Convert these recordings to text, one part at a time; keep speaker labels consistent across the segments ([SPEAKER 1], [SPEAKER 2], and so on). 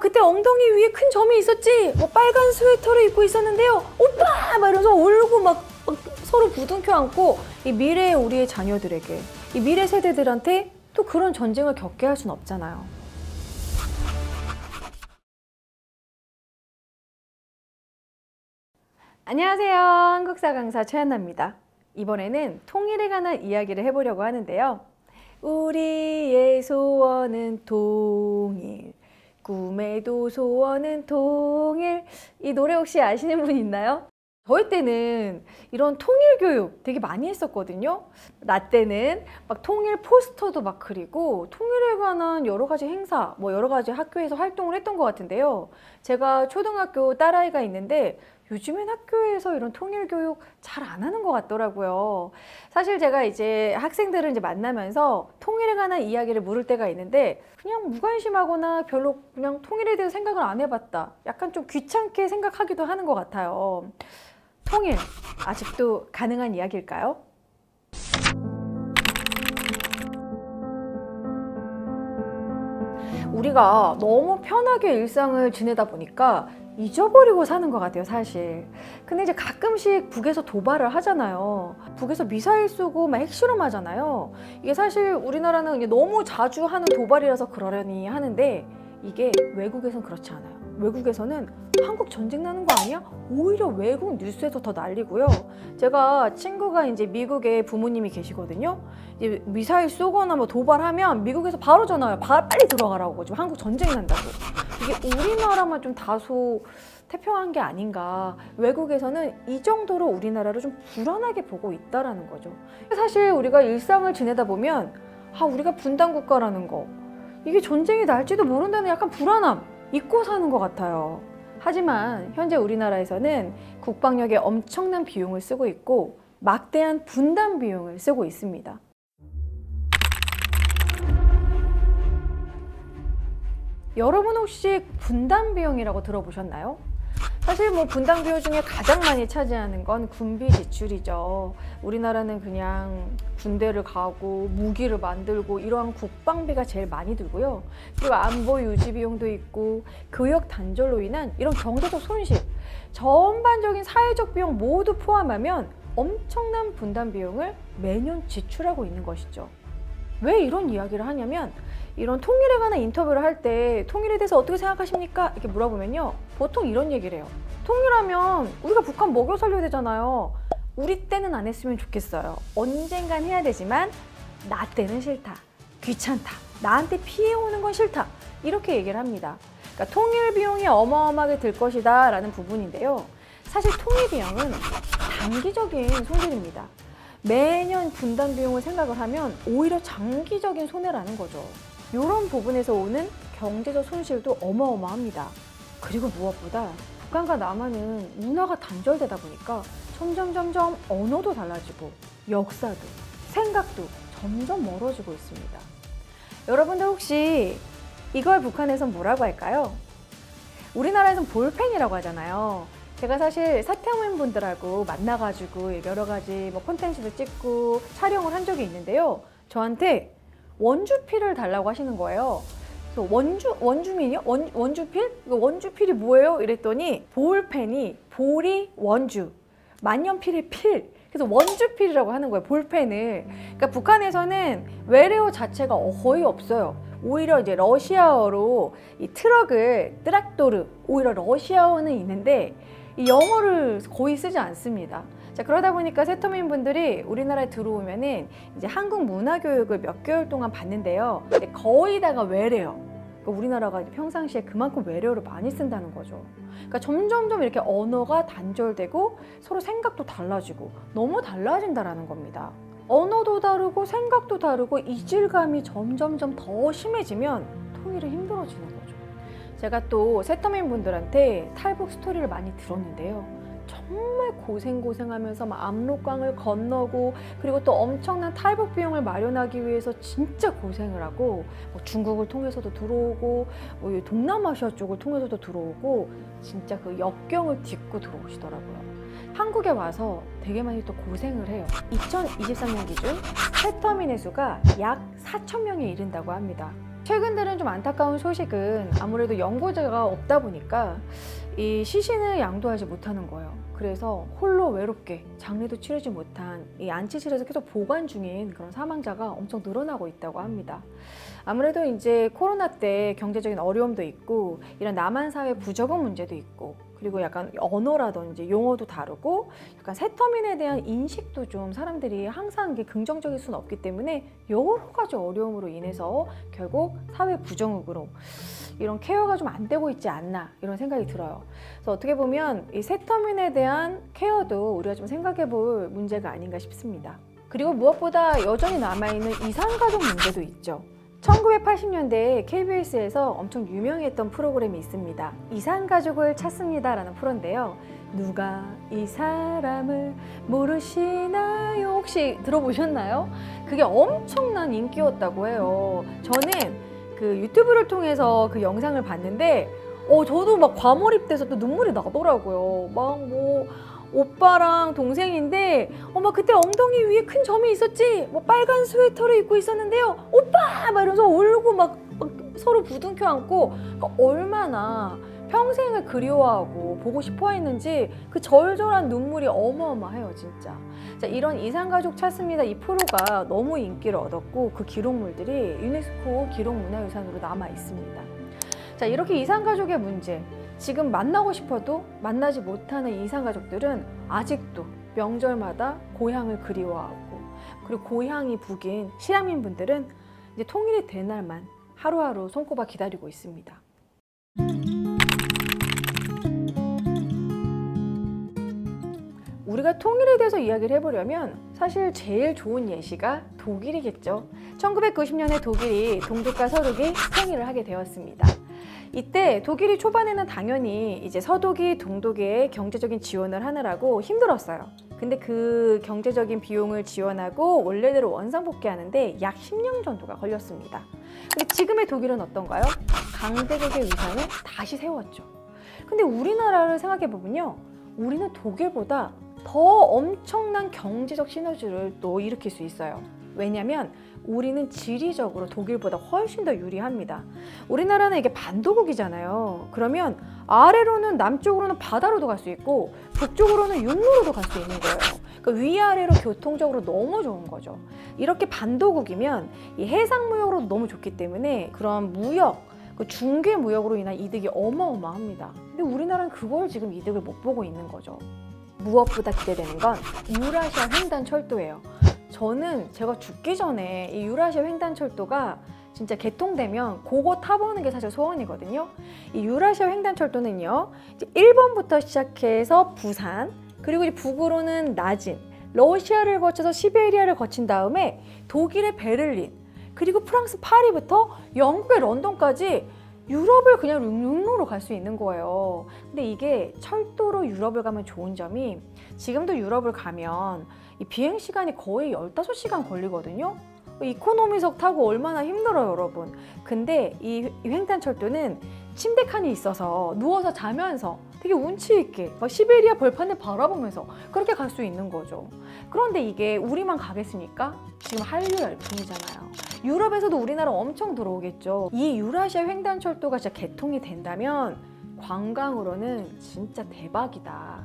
[SPEAKER 1] 그때 엉덩이 위에 큰 점이 있었지? 빨간 스웨터를 입고 있었는데요. 오빠! 막 이러면서 울고 막 서로 부둥켜 안고 이 미래의 우리의 자녀들에게, 이 미래 세대들한테 또 그런 전쟁을 겪게 할 수는 없잖아요. 안녕하세요. 한국사 강사 최한나입니다. 이번에는 통일에 관한 이야기를 해보려고 하는데요. 우리의 소원은 통일, 꿈에도 소원은 통일. 이 노래 혹시 아시는 분 있나요? 저희 때는 이런 통일 교육 되게 많이 했었거든요. 나 때는 막 통일 포스터도 막 그리고 통일에 관한 여러 가지 행사, 여러 가지 학교에서 활동을 했던 것 같은데요. 제가 초등학교 딸아이가 있는데 요즘엔 학교에서 이런 통일 교육 잘 안 하는 것 같더라고요. 사실 제가 이제 학생들을 이제 만나면서 통일에 관한 이야기를 물을 때가 있는데 그냥 무관심하거나 별로 그냥 통일에 대해서 생각을 안 해봤다. 약간 좀 귀찮게 생각하기도 하는 것 같아요. 통일, 아직도 가능한 이야기일까요? 우리가 너무 편하게 일상을 지내다 보니까 잊어버리고 사는 것 같아요, 사실. 근데 이제 가끔씩 북에서 도발을 하잖아요. 북에서 미사일 쏘고 막 핵실험 하잖아요. 이게 사실 우리나라는 너무 자주 하는 도발이라서 그러려니 하는데 이게 외국에선 그렇지 않아요. 외국에서는 한국 전쟁 나는 거 아니야? 오히려 외국 뉴스에서 더 난리고요. 제가 친구가 이제 미국에 부모님이 계시거든요. 이제 미사일 쏘거나 도발하면 미국에서 바로 전화와요. 빨리 들어가라고. 지금 한국 전쟁 난다고. 이게 우리나라만 좀 다소 태평한 게 아닌가. 외국에서는 이 정도로 우리나라를 좀 불안하게 보고 있다라는 거죠. 사실 우리가 일상을 지내다 보면 우리가 분단 국가라는 거, 이게 전쟁이 날지도 모른다는 약간 불안함 잊고 사는 것 같아요. 하지만 현재 우리나라에서는 국방력에 엄청난 비용을 쓰고 있고 막대한 분단 비용을 쓰고 있습니다. 여러분 혹시 분단 비용이라고 들어보셨나요? 사실 분단 비용 중에 가장 많이 차지하는 건 군비 지출이죠. 우리나라는 그냥 군대를 가고 무기를 만들고 이러한 국방비가 제일 많이 들고요. 그리고 안보 유지 비용도 있고 교역 단절로 인한 이런 경제적 손실, 전반적인 사회적 비용 모두 포함하면 엄청난 분단 비용을 매년 지출하고 있는 것이죠. 왜 이런 이야기를 하냐면 이런 통일에 관한 인터뷰를 할 때 통일에 대해서 어떻게 생각하십니까? 이렇게 물어보면요. 보통 이런 얘기를 해요. 통일하면 우리가 북한 먹여 살려야 되잖아요. 우리 때는 안 했으면 좋겠어요. 언젠간 해야 되지만 나 때는 싫다. 귀찮다. 나한테 피해 오는 건 싫다. 이렇게 얘기를 합니다. 그러니까 통일 비용이 어마어마하게 들 것이다 라는 부분인데요. 사실 통일 비용은 단기적인 손실입니다. 매년 분단 비용을 생각을 하면 오히려 장기적인 손해라는 거죠. 이런 부분에서 오는 경제적 손실도 어마어마합니다. 그리고 무엇보다 북한과 남한은 문화가 단절되다 보니까 점점 언어도 달라지고 역사도 생각도 점점 멀어지고 있습니다. 여러분들 혹시 이걸 북한에선 뭐라고 할까요? 우리나라에선 볼펜이라고 하잖아요. 제가 사실 사태민 분들하고 만나가지고 여러 가지 콘텐츠도 찍고 촬영을 한 적이 있는데요. 저한테 원주필을 달라고 하시는 거예요. 그래서 원주민이요? 원주필? 원주필이 뭐예요? 이랬더니 볼펜이 볼이 원주, 만년필의 필. 그래서 원주필이라고 하는 거예요, 볼펜을. 그러니까 북한에서는 외래어 자체가 거의 없어요. 오히려 이제 러시아어로 이 트럭을 트락토르, 오히려 러시아어는 있는데 이 영어를 거의 쓰지 않습니다. 자, 그러다 보니까 세터민 분들이 우리나라에 들어오면은 이제 한국 문화 교육을 몇 개월 동안 받는데요. 근데 거의 다가 외래어. 그러니까 우리나라가 평상시에 그만큼 외래어를 많이 쓴다는 거죠. 그러니까 점점 이렇게 언어가 단절되고 서로 생각도 달라지고 너무 달라진다라는 겁니다. 언어도 다르고 생각도 다르고 이질감이 점점 더 심해지면 통일이 힘들어지는 거죠. 제가 또 세터민 분들한테 탈북 스토리를 많이 들었는데요. 정말 고생하면서 압록강을 건너고 그리고 또 엄청난 탈북 비용을 마련하기 위해서 진짜 고생을 하고 중국을 통해서도 들어오고 동남아시아 쪽을 통해서도 들어오고 진짜 그 역경을 딛고 들어오시더라고요. 한국에 와서 되게 많이 또 고생을 해요. 2023년 기준 세터민의 수가 약 4,000명에 이른다고 합니다. 최근 들은 좀 안타까운 소식은 아무래도 연고자가 없다 보니까 이 시신을 양도하지 못하는 거예요. 그래서 홀로 외롭게 장례도 치르지 못한 이 안치실에서 계속 보관 중인 그런 사망자가 엄청 늘어나고 있다고 합니다. 아무래도 이제 코로나 때 경제적인 어려움도 있고 이런 남한 사회 부적응 문제도 있고 그리고 약간 언어라든지 용어도 다르고 약간 새터민에 대한 인식도 좀 사람들이 항상 긍정적일 수는 없기 때문에 여러 가지 어려움으로 인해서 결국 사회 부정으로 이런 케어가 좀 안 되고 있지 않나 이런 생각이 들어요. 그래서 어떻게 보면 이 새터민에 대한 케어도 우리가 좀 생각해 볼 문제가 아닌가 싶습니다. 그리고 무엇보다 여전히 남아있는 이산가족 문제도 있죠. 1980년대에 KBS에서 엄청 유명했던 프로그램이 있습니다. 이산가족을 찾습니다 라는 프로인데요. 누가 이 사람을 모르시나요? 혹시 들어보셨나요? 그게 엄청난 인기였다고 해요. 저는 그 유튜브를 통해서 그 영상을 봤는데 저도 막 과몰입돼서 또 눈물이 나더라고요. 막 뭐 오빠랑 동생인데 막 그때 엉덩이 위에 큰 점이 있었지, 뭐 빨간 스웨터를 입고 있었는데요 오빠 막 이러면서 울고 막 서로 부둥켜 안고 얼마나 평생을 그리워하고 보고 싶어 했는지 그 절절한 눈물이 어마어마해요 진짜. 자, 이런 이산가족 찾습니다 이 프로가 너무 인기를 얻었고 그 기록물들이 유네스코 기록문화유산으로 남아 있습니다. 자, 이렇게 이산가족의 문제, 지금 만나고 싶어도 만나지 못하는 이산가족들은 아직도 명절마다 고향을 그리워하고, 그리고 고향이 북인 실향민분들은 이제 통일이 된 날만 하루하루 손꼽아 기다리고 있습니다. 우리가 통일에 대해서 이야기를 해보려면 사실 제일 좋은 예시가 독일이겠죠. 1990년에 독일이 동독과 서독이 통일을 하게 되었습니다. 이때 독일이 초반에는 당연히 이제 서독이 동독에 경제적인 지원을 하느라고 힘들었어요. 근데 그 경제적인 비용을 지원하고 원래대로 원상복귀하는데 약 10년 정도가 걸렸습니다. 근데 지금의 독일은 어떤가요? 강대국의 위상을 다시 세웠죠. 근데 우리나라를 생각해 보면요, 우리는 독일보다 더 엄청난 경제적 시너지를 또 일으킬 수 있어요. 왜냐면 우리는 지리적으로 독일보다 훨씬 더 유리합니다. 우리나라는 이게 반도국이잖아요. 그러면 아래로는 남쪽으로는 바다로도 갈 수 있고 북쪽으로는 육로로도 갈 수 있는 거예요. 그러니까 위아래로 교통적으로 너무 좋은 거죠. 이렇게 반도국이면 이 해상무역으로 너무 좋기 때문에 그런 무역, 그 중개 무역으로 인한 이득이 어마어마합니다. 근데 우리나라는 그걸 지금 이득을 못 보고 있는 거죠. 무엇보다 기대되는 건 유라시아 횡단철도예요. 저는 제가 죽기 전에 이 유라시아 횡단철도가 진짜 개통되면 그거 타보는 게 사실 소원이거든요. 이 유라시아 횡단철도는요, 이제 일본부터 시작해서 부산, 그리고 이제 북으로는 나진, 러시아를 거쳐서 시베리아를 거친 다음에 독일의 베를린, 그리고 프랑스 파리부터 영국의 런던까지 유럽을 그냥 육로로 갈 수 있는 거예요. 근데 이게 철도로 유럽을 가면 좋은 점이, 지금도 유럽을 가면 이 비행 시간이 거의 15시간 걸리거든요. 이코노미석 타고 얼마나 힘들어요, 여러분. 근데 이 횡단철도는 침대 칸이 있어서 누워서 자면서 되게 운치 있게 막 시베리아 벌판을 바라보면서 그렇게 갈 수 있는 거죠. 그런데 이게 우리만 가겠습니까? 지금 한류 열풍이잖아요. 유럽에서도 우리나라 엄청 들어오겠죠. 이 유라시아 횡단철도가 진짜 개통이 된다면 관광으로는 진짜 대박이다.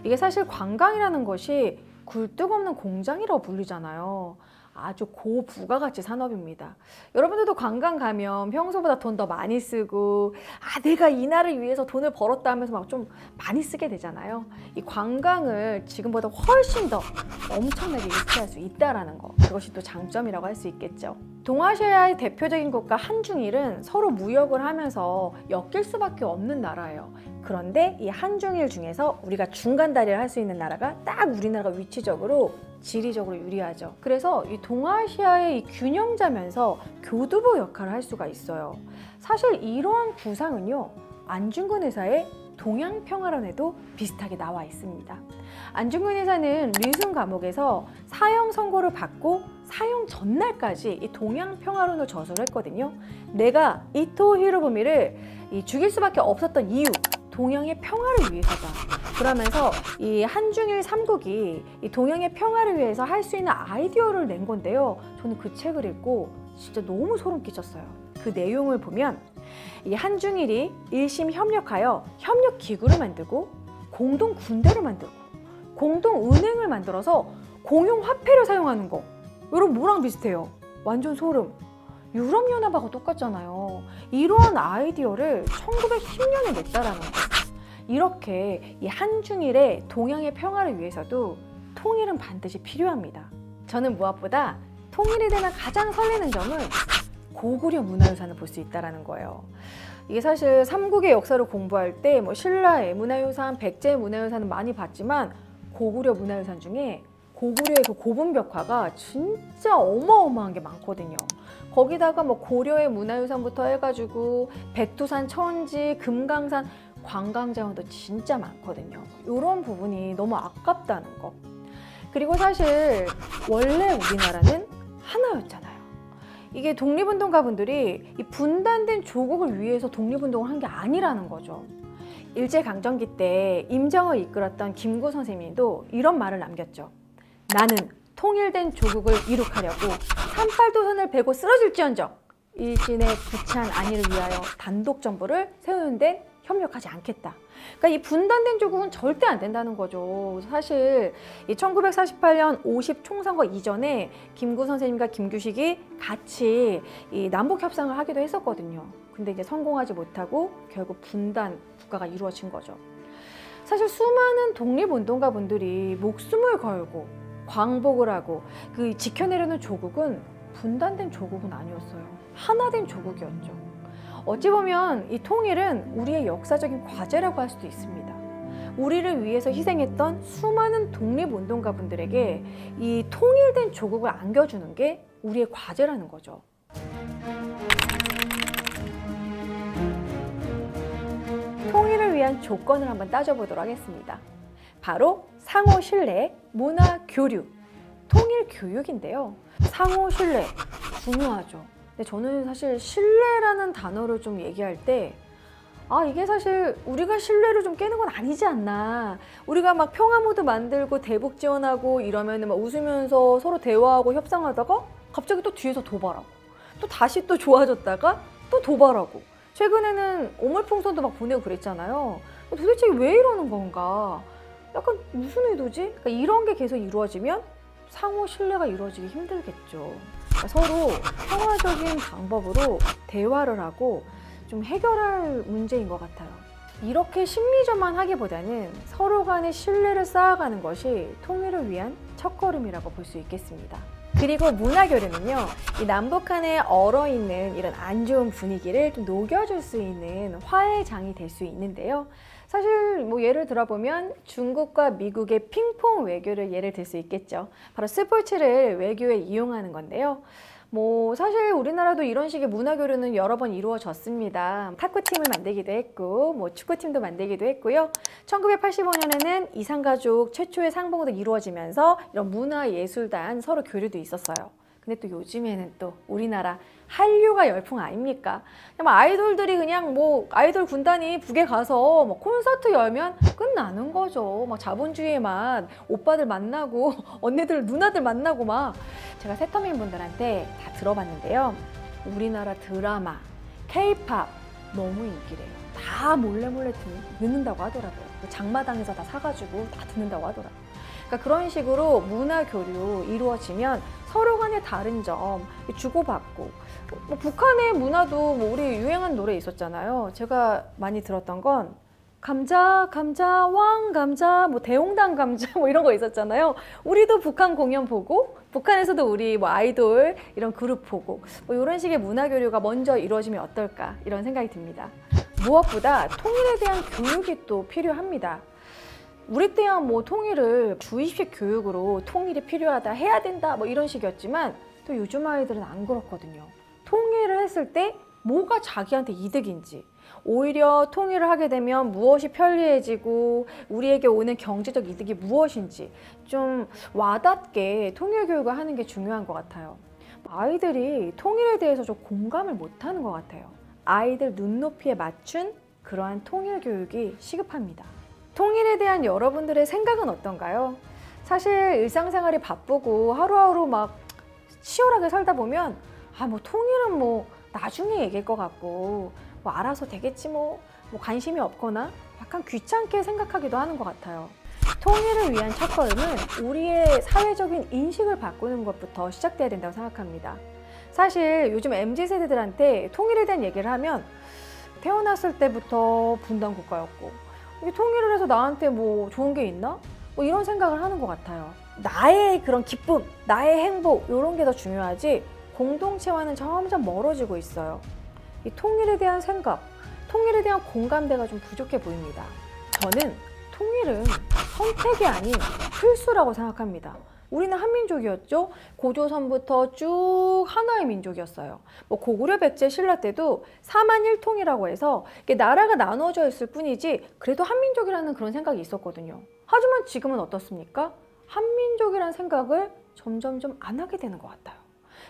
[SPEAKER 1] 이게 사실 관광이라는 것이 굴뚝 없는 공장이라고 불리잖아요. 아주 고부가가치 산업입니다. 여러분들도 관광 가면 평소보다 돈 더 많이 쓰고, 내가 이 나라를 위해서 돈을 벌었다 하면서 막 좀 많이 쓰게 되잖아요. 이 관광을 지금보다 훨씬 더 엄청나게 유치할 수 있다는 거, 그것이 또 장점이라고 할 수 있겠죠. 동아시아의 대표적인 국가 한중일은 서로 무역을 하면서 엮일 수밖에 없는 나라예요. 그런데 이 한중일 중에서 우리가 중간다리를 할 수 있는 나라가 딱 우리나라가 위치적으로 지리적으로 유리하죠. 그래서 이 동아시아의 이 균형자면서 교두보 역할을 할 수가 있어요. 사실 이러한 구상은요, 안중근 의사의 동양평화론에도 비슷하게 나와 있습니다. 안중근 의사는 류승 감옥에서 사형 선고를 받고 사형 전날까지 이 동양평화론을 저술을 했거든요. 내가 이토 히로부미를 죽일 수밖에 없었던 이유, 동양의 평화를 위해서다. 그러면서 이 한중일 삼국이 이 동양의 평화를 위해서 할 수 있는 아이디어를 낸 건데요. 저는 그 책을 읽고 진짜 너무 소름 끼쳤어요. 그 내용을 보면 이 한중일이 일심 협력하여 협력기구를 만들고 공동 군대를 만들고 공동 은행을 만들어서 공용 화폐를 사용하는 거. 여러분 뭐랑 비슷해요? 완전 소름. 유럽연합하고 똑같잖아요. 이러한 아이디어를 1910년에 냈다라는 거. 이렇게 이 한중일의 동양의 평화를 위해서도 통일은 반드시 필요합니다. 저는 무엇보다 통일이 되면 가장 설레는 점은 고구려 문화유산을 볼 수 있다는 거예요. 이게 사실 삼국의 역사를 공부할 때 뭐 신라의 문화유산, 백제의 문화유산은 많이 봤지만 고구려 문화유산 중에 고구려의 그 고분벽화가 진짜 어마어마한 게 많거든요. 거기다가 뭐 고려의 문화유산부터 해가지고 백두산, 천지, 금강산, 관광자원도 진짜 많거든요. 이런 부분이 너무 아깝다는 거. 그리고 사실 원래 우리나라는 하나였잖아요. 이게 독립운동가분들이 이 분단된 조국을 위해서 독립운동을 한 게 아니라는 거죠. 일제강점기 때 임정을 이끌었던 김구 선생님도 이런 말을 남겼죠. 나는 통일된 조국을 이룩하려고 38도선을 베고 쓰러질지언정 일진의 부찬 안위를 위하여 단독 정부를 세우는 데 협력하지 않겠다. 그러니까 이 분단된 조국은 절대 안 된다는 거죠. 사실 이 1948년 50 총선거 이전에 김구 선생님과 김규식이 같이 이 남북 협상을 하기도 했었거든요. 근데 이제 성공하지 못하고 결국 분단 국가가 이루어진 거죠. 사실 수많은 독립운동가 분들이 목숨을 걸고 광복을 하고 그 지켜내려는 조국은 분단된 조국은 아니었어요. 하나된 조국이었죠. 어찌 보면 이 통일은 우리의 역사적인 과제라고 할 수도 있습니다. 우리를 위해서 희생했던 수많은 독립운동가 분들에게 이 통일된 조국을 안겨주는 게 우리의 과제라는 거죠. 통일을 위한 조건을 한번 따져보도록 하겠습니다. 바로 상호 신뢰, 문화 교류, 통일 교육인데요. 상호 신뢰 중요하죠. 근데 저는 사실 신뢰라는 단어를 좀 얘기할 때 이게 사실 우리가 신뢰를 좀 깨는 건 아니지 않나. 우리가 막 평화 모드 만들고 대북 지원하고 이러면 막 웃으면서 서로 대화하고 협상하다가 갑자기 또 뒤에서 도발하고 또 다시 또 좋아졌다가 또 도발하고 최근에는 오물풍선도 막 보내고 그랬잖아요. 도대체 왜 이러는 건가? 약간 무슨 의도지? 그러니까 이런 게 계속 이루어지면 상호 신뢰가 이루어지기 힘들겠죠. 그러니까 서로 평화적인 방법으로 대화를 하고 좀 해결할 문제인 것 같아요. 이렇게 심리전만 하기보다는 서로 간의 신뢰를 쌓아가는 것이 통일을 위한 첫걸음이라고 볼 수 있겠습니다. 그리고 문화교류는요, 이 남북한에 얼어있는 이런 안 좋은 분위기를 좀 녹여줄 수 있는 화해장이 될 수 있는데요. 사실 뭐 예를 들어보면 중국과 미국의 핑퐁 외교를 예를 들 수 있겠죠. 바로 스포츠를 외교에 이용하는 건데요. 뭐 사실 우리나라도 이런 식의 문화교류는 여러 번 이루어졌습니다. 탁구팀을 만들기도 했고 뭐 축구팀도 만들기도 했고요. 1985년에는 이산가족 최초의 상봉도 이루어지면서 이런 문화예술단 서로 교류도 있었어요. 근데 또 요즘에는 또 우리나라 한류가 열풍 아닙니까? 그냥 아이돌들이 그냥 뭐 아이돌 군단이 북에 가서 뭐 콘서트 열면 끝나는 거죠. 막 자본주의의 맛, 오빠들 만나고 언니들, 누나들 만나고 막. 제가 세터민 분들한테 다 들어봤는데요. 우리나라 드라마, K-팝 너무 인기래요. 다 몰래 듣는다고 하더라고요. 장마당에서 다 사가지고 다 듣는다고 하더라고요. 그러니까 그런 식으로 문화 교류 이루어지면 서로 간의 다른 점 주고받고, 뭐 북한의 문화도 뭐 우리 유행한 노래 있었잖아요. 제가 많이 들었던 건 감자, 감자, 왕 감자, 뭐 대홍당 감자 뭐 이런 거 있었잖아요. 우리도 북한 공연 보고 북한에서도 우리 뭐 아이돌 이런 그룹 보고 뭐 이런 식의 문화 교류가 먼저 이루어지면 어떨까 이런 생각이 듭니다. 무엇보다 통일에 대한 교육이 또 필요합니다. 우리 때야 뭐 통일을 주입식 교육으로 통일이 필요하다, 해야 된다 뭐 이런 식이었지만 또 요즘 아이들은 안 그렇거든요. 통일을 했을 때 뭐가 자기한테 이득인지, 오히려 통일을 하게 되면 무엇이 편리해지고 우리에게 오는 경제적 이득이 무엇인지 좀 와닿게 통일 교육을 하는 게 중요한 것 같아요. 아이들이 통일에 대해서 좀 공감을 못하는 것 같아요. 아이들 눈높이에 맞춘 그러한 통일 교육이 시급합니다. 통일에 대한 여러분들의 생각은 어떤가요? 사실 일상생활이 바쁘고 하루하루 막 치열하게 살다 보면 뭐 통일은 뭐 나중에 얘기할 것 같고 뭐 알아서 되겠지 뭐 관심이 없거나 약간 귀찮게 생각하기도 하는 것 같아요. 통일을 위한 첫걸음은 우리의 사회적인 인식을 바꾸는 것부터 시작돼야 된다고 생각합니다. 사실 요즘 MZ세대들한테 통일에 대한 얘기를 하면 태어났을 때부터 분단 국가였고 이게 통일을 해서 나한테 뭐 좋은 게 있나? 뭐 이런 생각을 하는 것 같아요. 나의 그런 기쁨, 나의 행복 이런 게 더 중요하지 공동체와는 점점 멀어지고 있어요. 이 통일에 대한 생각, 통일에 대한 공감대가 좀 부족해 보입니다. 저는 통일은 선택이 아닌 필수라고 생각합니다. 우리는 한민족이었죠. 고조선부터 쭉 하나의 민족이었어요. 뭐 고구려 백제 신라 때도 사만일통이라고 해서 이게 나라가 나눠져 있을 뿐이지 그래도 한민족이라는 그런 생각이 있었거든요. 하지만 지금은 어떻습니까? 한민족이라는 생각을 점점점 안 하게 되는 것 같아요.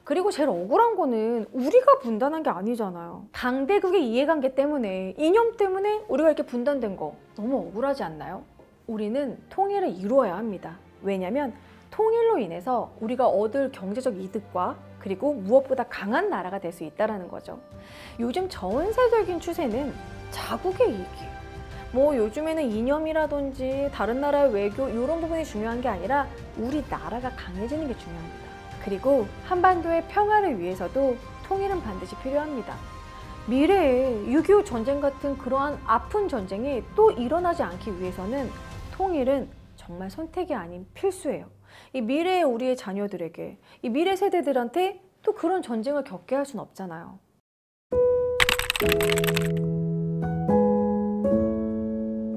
[SPEAKER 1] 그리고 제일 억울한 거는 우리가 분단한 게 아니잖아요. 강대국의 이해관계 때문에, 이념 때문에 우리가 이렇게 분단된 거 너무 억울하지 않나요? 우리는 통일을 이루어야 합니다. 왜냐하면 통일로 인해서 우리가 얻을 경제적 이득과 그리고 무엇보다 강한 나라가 될 수 있다는 거죠. 요즘 전 세적인 추세는 자국의 이익이에요. 뭐 요즘에는 이념이라든지 다른 나라의 외교 이런 부분이 중요한 게 아니라 우리 나라가 강해지는 게 중요합니다. 그리고 한반도의 평화를 위해서도 통일은 반드시 필요합니다. 미래에 6.25 전쟁 같은 그러한 아픈 전쟁이 또 일어나지 않기 위해서는 통일은 정말 선택이 아닌 필수예요. 이 미래의 우리의 자녀들에게, 이 미래 세대들한테 또 그런 전쟁을 겪게 할 수는 없잖아요.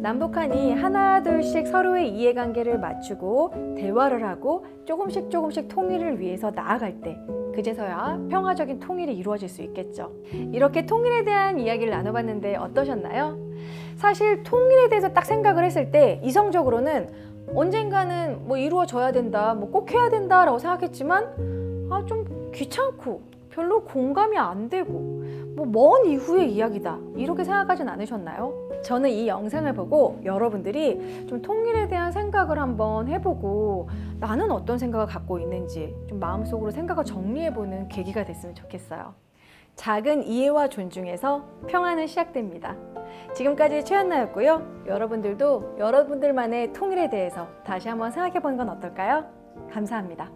[SPEAKER 1] 남북한이 하나 둘씩 서로의 이해관계를 맞추고 대화를 하고 조금씩 통일을 위해서 나아갈 때 그제서야 평화적인 통일이 이루어질 수 있겠죠. 이렇게 통일에 대한 이야기를 나눠봤는데 어떠셨나요? 사실 통일에 대해서 딱 생각을 했을 때 이성적으로는 언젠가는 뭐 이루어져야 된다, 뭐 꼭 해야 된다라고 생각했지만 좀 귀찮고 별로 공감이 안 되고 뭐 먼 이후의 이야기다 이렇게 생각하진 않으셨나요? 저는 이 영상을 보고 여러분들이 좀 통일에 대한 생각을 한번 해보고 나는 어떤 생각을 갖고 있는지 좀 마음속으로 생각을 정리해보는 계기가 됐으면 좋겠어요. 작은 이해와 존중에서 평화는 시작됩니다. 지금까지 최한나였고요. 여러분들도 여러분들만의 통일에 대해서 다시 한번 생각해보는 건 어떨까요? 감사합니다.